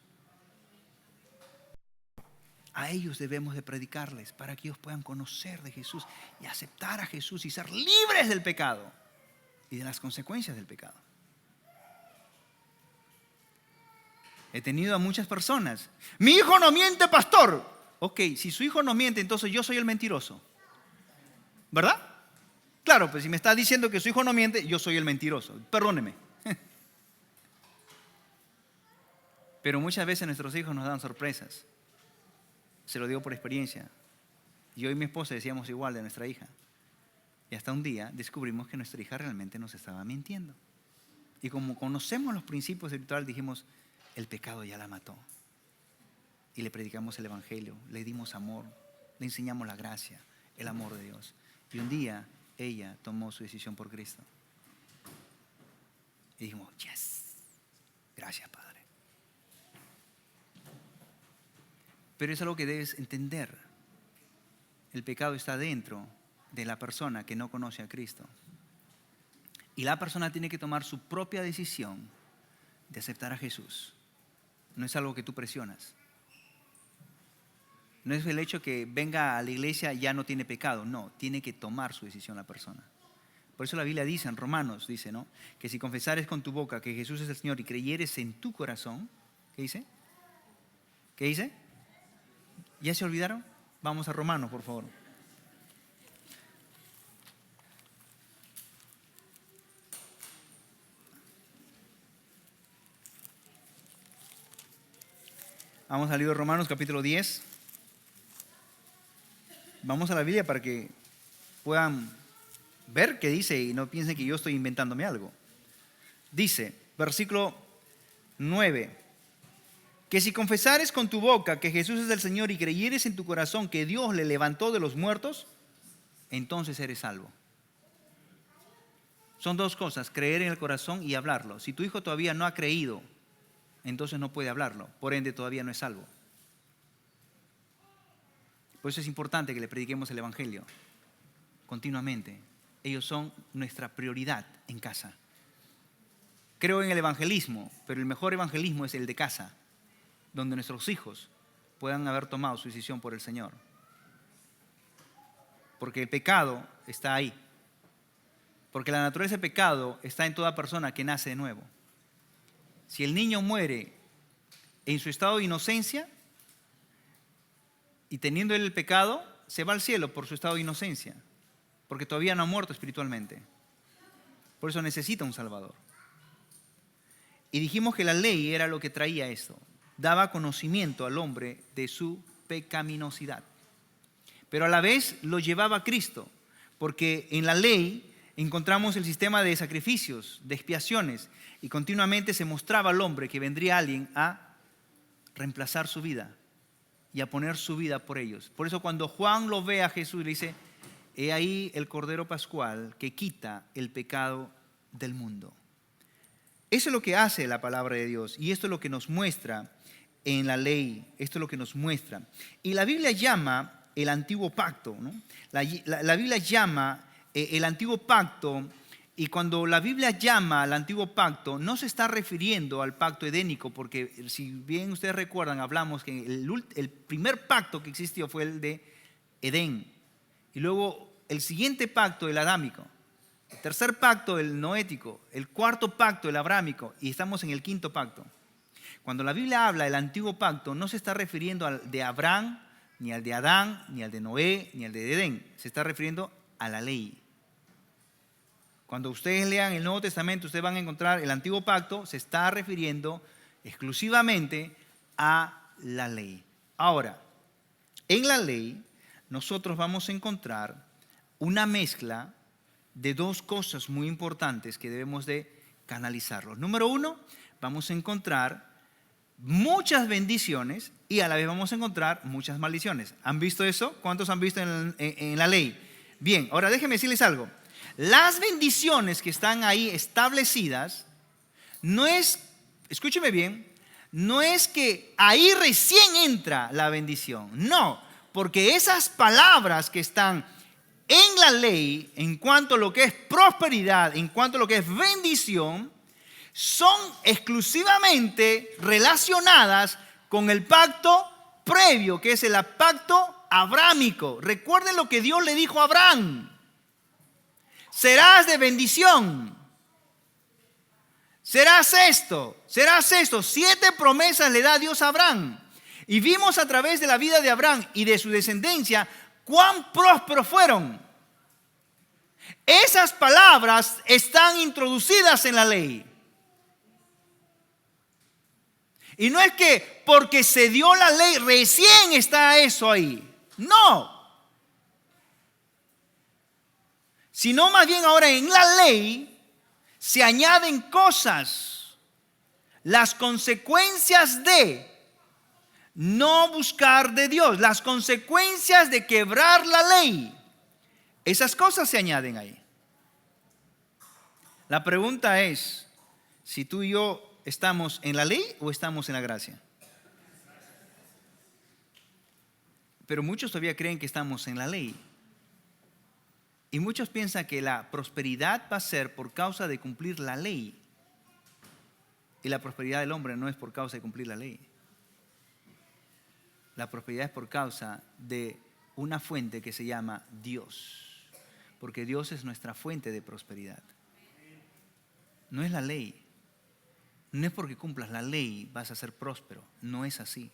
A ellos debemos de predicarles para que ellos puedan conocer de Jesús y aceptar a Jesús y ser libres del pecado y de las consecuencias del pecado. He tenido a muchas personas. Mi hijo no miente, pastor. Ok, si su hijo no miente, entonces yo soy el mentiroso. ¿Verdad? Claro, pues si me está diciendo que su hijo no miente, yo soy el mentiroso. Perdóneme. Pero muchas veces nuestros hijos nos dan sorpresas. Se lo digo por experiencia. Yo y mi esposa decíamos igual de nuestra hija. Y hasta un día descubrimos que nuestra hija realmente nos estaba mintiendo. Y como conocemos los principios espirituales, dijimos, el pecado ya la mató. Y le predicamos el Evangelio, le dimos amor, le enseñamos la gracia, el amor de Dios. Y un día ella tomó su decisión por Cristo. Y dijimos, yes, gracias Padre. Pero es algo que debes entender. El pecado está dentro de la persona que no conoce a Cristo. Y la persona tiene que tomar su propia decisión de aceptar a Jesús. No es algo que tú presionas. No es el hecho que venga a la iglesia y ya no tiene pecado. No, tiene que tomar su decisión la persona. Por eso la Biblia dice, en Romanos, dice, ¿no? Que si confesares con tu boca que Jesús es el Señor y creyeres en tu corazón, ¿qué dice? ¿Qué dice? ¿Ya se olvidaron? Vamos a Romanos, por favor. Vamos al libro de Romanos, capítulo 10. Vamos a la Biblia para que puedan ver qué dice y no piensen que yo estoy inventándome algo. Dice, versículo 9, que si confesares con tu boca que Jesús es el Señor y creyeres en tu corazón que Dios le levantó de los muertos, entonces eres salvo. Son dos cosas, creer en el corazón y hablarlo. Si tu hijo todavía no ha creído, entonces no puede hablarlo, por ende todavía no es salvo. Por eso es importante que le prediquemos el Evangelio continuamente. Ellos son nuestra prioridad en casa. Creo en el evangelismo, pero el mejor evangelismo es el de casa, donde nuestros hijos puedan haber tomado su decisión por el Señor. Porque el pecado está ahí. Porque la naturaleza del pecado está en toda persona que nace de nuevo. Si el niño muere en su estado de inocencia y teniendo él el pecado, se va al cielo por su estado de inocencia, porque todavía no ha muerto espiritualmente. Por eso necesita un Salvador. Y dijimos que la ley era lo que traía esto. Daba conocimiento al hombre de su pecaminosidad. Pero a la vez lo llevaba a Cristo, porque en la ley encontramos el sistema de sacrificios, de expiaciones, y continuamente se mostraba al hombre que vendría alguien a reemplazar su vida y a poner su vida por ellos. Por eso cuando Juan lo ve a Jesús le dice, he ahí el Cordero Pascual que quita el pecado del mundo. Eso es lo que hace la palabra de Dios y esto es lo que nos muestra en la ley, esto es lo que nos muestra. Y la Biblia llama el antiguo pacto, ¿no? La Biblia llama el antiguo pacto Y cuando la Biblia llama al antiguo pacto, no se está refiriendo al pacto edénico, porque si bien ustedes recuerdan, hablamos que el primer pacto que existió fue el de Edén. Y luego el siguiente pacto, el adámico. El tercer pacto, el noético. El cuarto pacto, el abrámico. Y estamos en el quinto pacto. Cuando la Biblia habla del antiguo pacto, no se está refiriendo al de Abraham, ni al de Adán, ni al de Noé, ni al de Edén. Se está refiriendo a la ley. Cuando ustedes lean el Nuevo Testamento, ustedes van a encontrar el antiguo pacto se está refiriendo exclusivamente a la ley. Ahora, en la ley nosotros vamos a encontrar una mezcla de dos cosas muy importantes que debemos de canalizarlos. Número uno, vamos a encontrar muchas bendiciones y a la vez vamos a encontrar muchas maldiciones. ¿Han visto eso? ¿Cuántos han visto en la ley? Bien, ahora déjenme decirles algo. Las bendiciones que están ahí establecidas, no es, escúcheme bien, no es que ahí recién entra la bendición. No, porque esas palabras que están en la ley, en cuanto a lo que es prosperidad, en cuanto a lo que es bendición, son exclusivamente relacionadas con el pacto previo, que es el pacto abrámico. Recuerden lo que Dios le dijo a Abraham. Serás de bendición. Serás esto, serás esto. 7 promesas le da Dios a Abraham. Y vimos a través de la vida de Abraham y de su descendencia cuán prósperos fueron. Esas palabras están introducidas en la ley. Y no es que porque se dio la ley recién está eso ahí. No. Sino más bien ahora en la ley se añaden cosas. Las consecuencias de no buscar de Dios. Las consecuencias de quebrar la ley. Esas cosas se añaden ahí. La pregunta es si tú y yo estamos en la ley o estamos en la gracia. Pero muchos todavía creen que estamos en la ley. Y muchos piensan que la prosperidad va a ser por causa de cumplir la ley. Y la prosperidad del hombre no es por causa de cumplir la ley. La prosperidad es por causa de una fuente que se llama Dios. Porque Dios es nuestra fuente de prosperidad. No es la ley. No es porque cumplas la ley vas a ser próspero. No es así.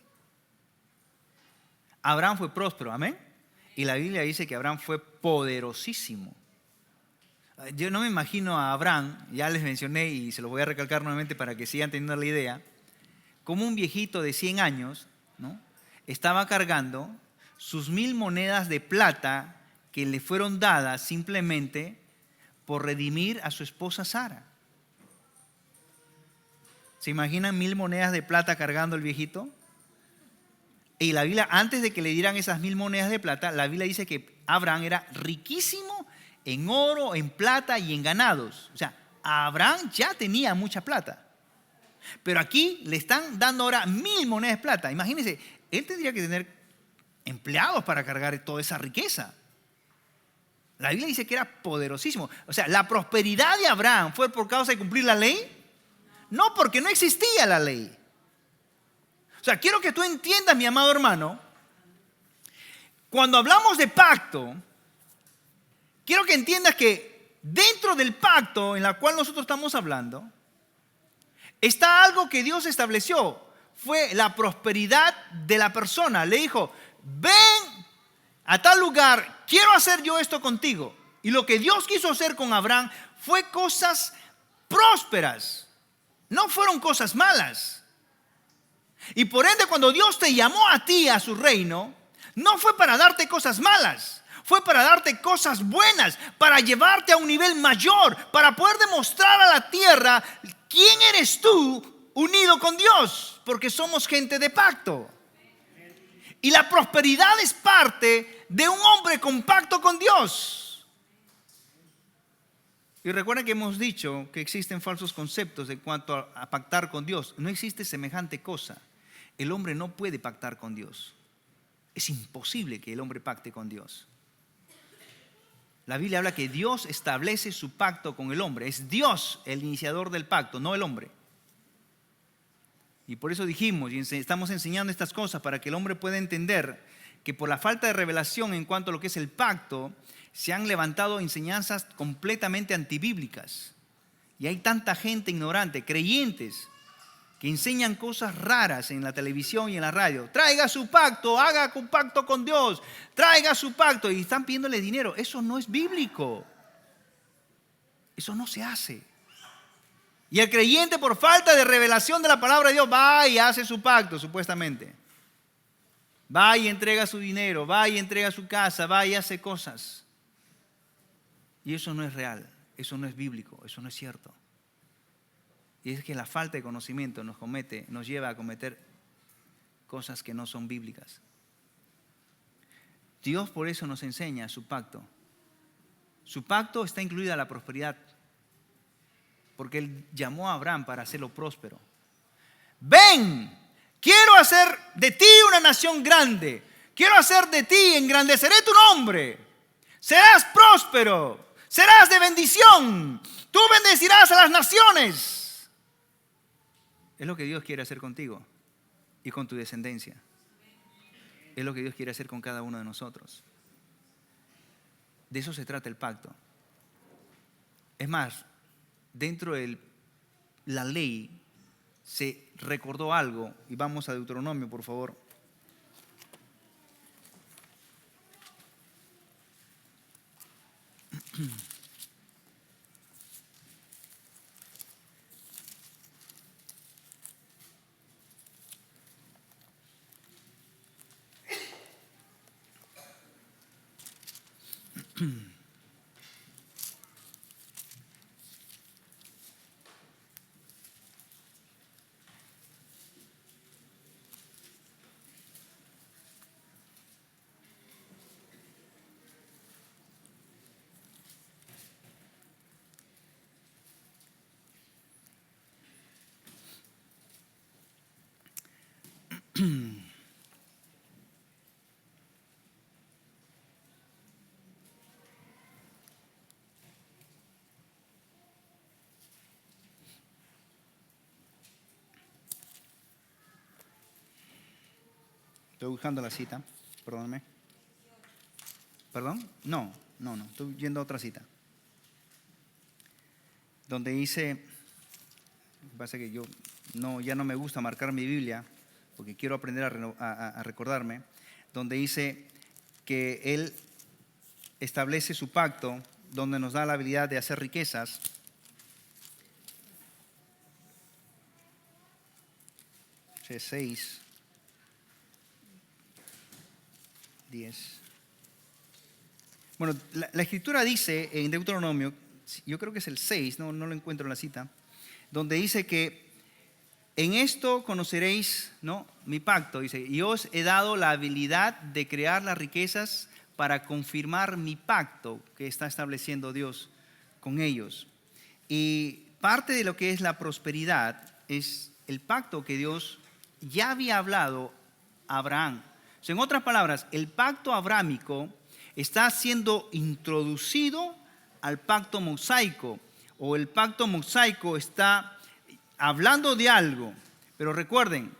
Abraham fue próspero, amén. Y la Biblia dice que Abraham fue poderosísimo. Yo no me imagino a Abraham, ya les mencioné y se lo voy a recalcar nuevamente para que sigan teniendo la idea, como un viejito de 100 años, ¿no? Estaba cargando sus 1000 monedas de plata que le fueron dadas simplemente por redimir a su esposa Sara. ¿Se imaginan 1000 monedas de plata cargando el viejito? Y la Biblia, antes de que le dieran esas 1000 monedas de plata, la Biblia dice que Abraham era riquísimo en oro, en plata y en ganados. O sea, Abraham ya tenía mucha plata. Pero aquí le están dando ahora 1000 monedas de plata. Imagínense, él tendría que tener empleados para cargar toda esa riqueza. La Biblia dice que era poderosísimo. O sea, la prosperidad de Abraham fue por causa de cumplir la ley. No, porque no existía la ley. O sea, quiero que tú entiendas, mi amado hermano, cuando hablamos de pacto, quiero que entiendas que dentro del pacto en la cual nosotros estamos hablando, está algo que Dios estableció. Fue la prosperidad de la persona. Le dijo, ven a tal lugar, quiero hacer yo esto contigo. Y lo que Dios quiso hacer con Abraham fue cosas prósperas. No fueron cosas malas. Y por ende, cuando Dios te llamó a ti a su reino, no fue para darte cosas malas, fue para darte cosas buenas, para llevarte a un nivel mayor, para poder demostrar a la tierra quién eres tú unido con Dios, porque somos gente de pacto. Y la prosperidad es parte de un hombre con pacto con Dios. Y recuerden que hemos dicho que existen falsos conceptos en cuanto a pactar con Dios. No existe semejante cosa. El hombre no puede pactar con Dios. Es imposible que el hombre pacte con Dios. La Biblia habla que Dios establece su pacto con el hombre. Es Dios el iniciador del pacto, no el hombre. Y por eso dijimos y estamos enseñando estas cosas para que el hombre pueda entender que por la falta de revelación en cuanto a lo que es el pacto, se han levantado enseñanzas completamente antibíblicas. Y hay tanta gente ignorante, creyentes, que enseñan cosas raras en la televisión y en la radio. Traiga su pacto, haga un pacto con Dios, traiga su pacto. Y están pidiéndole dinero. Eso no es bíblico. Eso no se hace. Y el creyente, por falta de revelación de la palabra de Dios, va y hace su pacto, supuestamente. Va y entrega su dinero, va y entrega su casa, va y hace cosas. Y eso no es real, eso no es bíblico, eso no es cierto. Y es que la falta de conocimiento nos lleva a cometer cosas que no son bíblicas. Dios por eso nos enseña su pacto. Su pacto está incluida la prosperidad, porque Él llamó a Abraham para hacerlo próspero. Ven, quiero hacer de ti una nación grande. Quiero hacer de ti, engrandeceré tu nombre. Serás próspero, serás de bendición. Tú bendecirás a las naciones. Es lo que Dios quiere hacer contigo y con tu descendencia. Es lo que Dios quiere hacer con cada uno de nosotros. De eso se trata el pacto. Es más, dentro de la ley se recordó algo, y vamos a Deuteronomio, por favor. Estoy buscando la cita, perdóname. ¿Perdón? No, estoy yendo a otra cita. Donde dice, pasa que ya no me gusta marcar mi Biblia, porque quiero aprender a recordarme, donde dice que Él establece su pacto, donde nos da la habilidad de hacer riquezas. G 6, 10. Bueno, la escritura dice en Deuteronomio, yo creo que es el 6, no lo encuentro en la cita, donde dice que en esto conoceréis, ¿no?, mi pacto, dice, y os he dado la habilidad de crear las riquezas para confirmar mi pacto que está estableciendo Dios con ellos. Y parte de lo que es la prosperidad es el pacto que Dios ya había hablado a Abraham. O sea, en otras palabras, el pacto abrámico está siendo introducido al pacto mosaico, o el pacto mosaico está hablando de algo. Pero recuerden,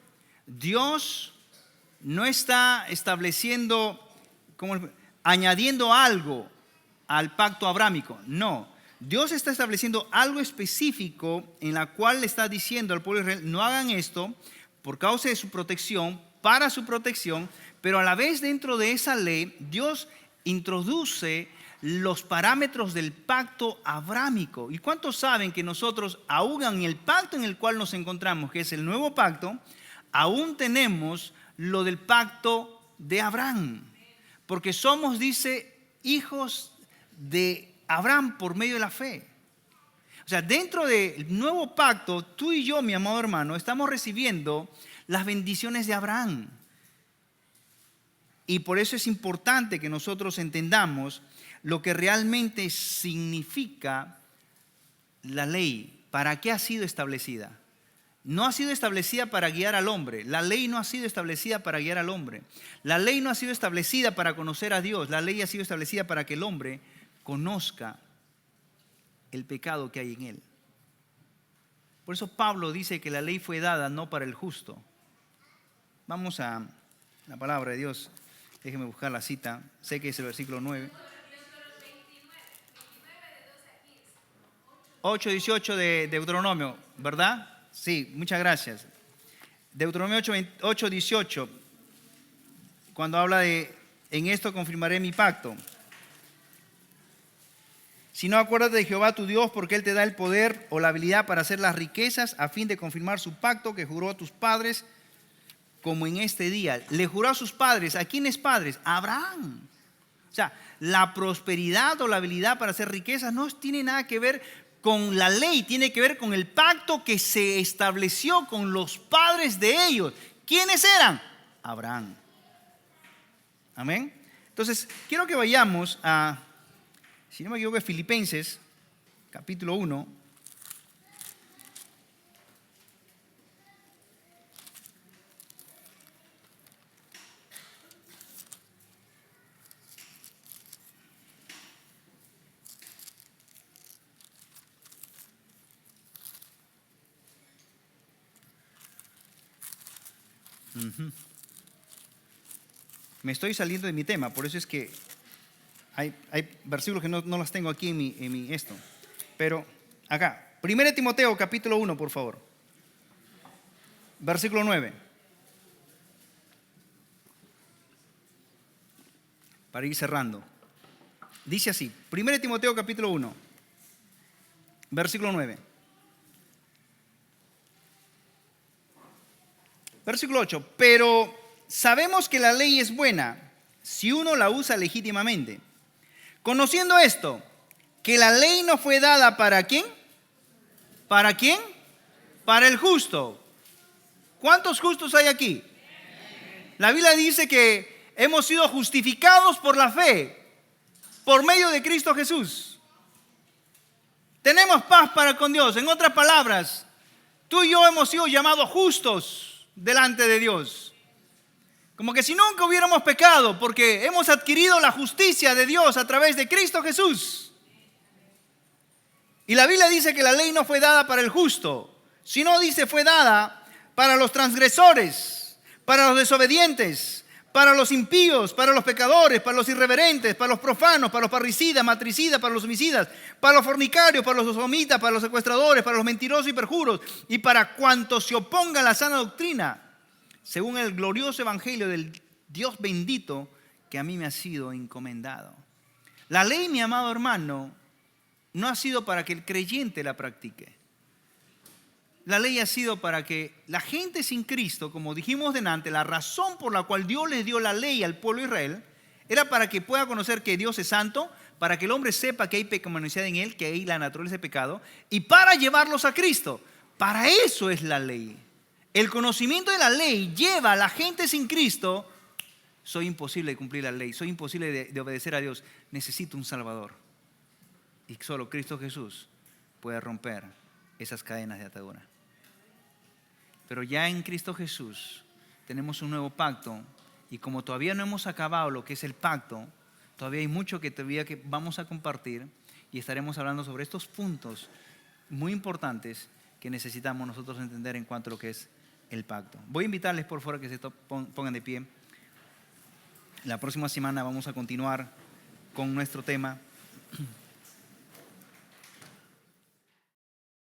Dios no está estableciendo, añadiendo algo al pacto abrámico. No, Dios está estableciendo algo específico en la cual le está diciendo al pueblo de Israel, no hagan esto por causa de su protección, para su protección, pero a la vez dentro de esa ley, Dios introduce los parámetros del pacto abrámico. ¿Y cuántos saben que nosotros, aún en el pacto en el cual nos encontramos, que es el nuevo pacto, aún tenemos lo del pacto de Abraham? Porque somos, dice, hijos de Abraham por medio de la fe. O sea, dentro del nuevo pacto, tú y yo, mi amado hermano, estamos recibiendo las bendiciones de Abraham. Y por eso es importante que nosotros entendamos lo que realmente significa la ley. ¿Para qué ha sido establecida? No ha sido establecida para guiar al hombre. La ley no ha sido establecida para guiar al hombre. La ley no ha sido establecida para conocer a Dios. La ley ha sido establecida para que el hombre conozca el pecado que hay en él. Por eso Pablo dice que la ley fue dada no para el justo. Vamos a la palabra de Dios. Déjeme buscar la cita. Sé que es el versículo 9. 8:18 de Deuteronomio, ¿verdad? Sí, muchas gracias. Deuteronomio 8:18, cuando habla de, en esto confirmaré mi pacto. Si no, acuérdate de Jehová tu Dios, porque Él te da el poder o la habilidad para hacer las riquezas, a fin de confirmar su pacto que juró a tus padres, como en este día. Le juró a sus padres. ¿A quiénes padres? A Abraham. O sea, la prosperidad o la habilidad para hacer riquezas no tiene nada que ver con la ley, tiene que ver con el pacto que se estableció con los padres de ellos. ¿Quiénes eran? Abraham. Amén. Entonces, quiero que vayamos a, si no me equivoco, Filipenses, capítulo 1. Me estoy saliendo de mi tema, por eso es que hay versículos que no las tengo aquí en mi esto. Pero acá, 1 Timoteo capítulo 1, por favor. Versículo 9. Para ir cerrando. Dice así, 1 Timoteo capítulo 1, versículo 9. Versículo 8, pero sabemos que la ley es buena si uno la usa legítimamente. Conociendo esto, que la ley no fue dada ¿para quién? ¿Para quién? Para el justo. ¿Cuántos justos hay aquí? La Biblia dice que hemos sido justificados por la fe, por medio de Cristo Jesús. Tenemos paz para con Dios. En otras palabras, tú y yo hemos sido llamados justos delante de Dios. Como que si nunca hubiéramos pecado, porque hemos adquirido la justicia de Dios a través de Cristo Jesús. Y la Biblia dice que la ley no fue dada para el justo, sino dice fue dada para los transgresores, para los desobedientes, para los impíos, para los pecadores, para los irreverentes, para los profanos, para los parricidas, matricidas, para los homicidas, para los fornicarios, para los sodomitas, para los secuestradores, para los mentirosos y perjuros, y para cuantos se opongan a la sana doctrina, según el glorioso evangelio del Dios bendito que a mí me ha sido encomendado. La ley, mi amado hermano, no ha sido para que el creyente la practique. La ley ha sido para que la gente sin Cristo, como dijimos delante, la razón por la cual Dios les dio la ley al pueblo de Israel, era para que pueda conocer que Dios es santo, para que el hombre sepa que hay pecaminosidad en él, que hay la naturaleza de pecado, y para llevarlos a Cristo. Para eso es la ley. El conocimiento de la ley lleva a la gente sin Cristo. Soy imposible de cumplir la ley, soy imposible de obedecer a Dios. Necesito un Salvador. Y solo Cristo Jesús puede romper esas cadenas de atadura. Pero ya en Cristo Jesús tenemos un nuevo pacto, y como todavía no hemos acabado lo que es el pacto, todavía hay mucho que todavía que vamos a compartir, y estaremos hablando sobre estos puntos muy importantes que necesitamos nosotros entender en cuanto a lo que es el pacto. Voy a invitarles por favor que se pongan de pie. La próxima semana vamos a continuar con nuestro tema.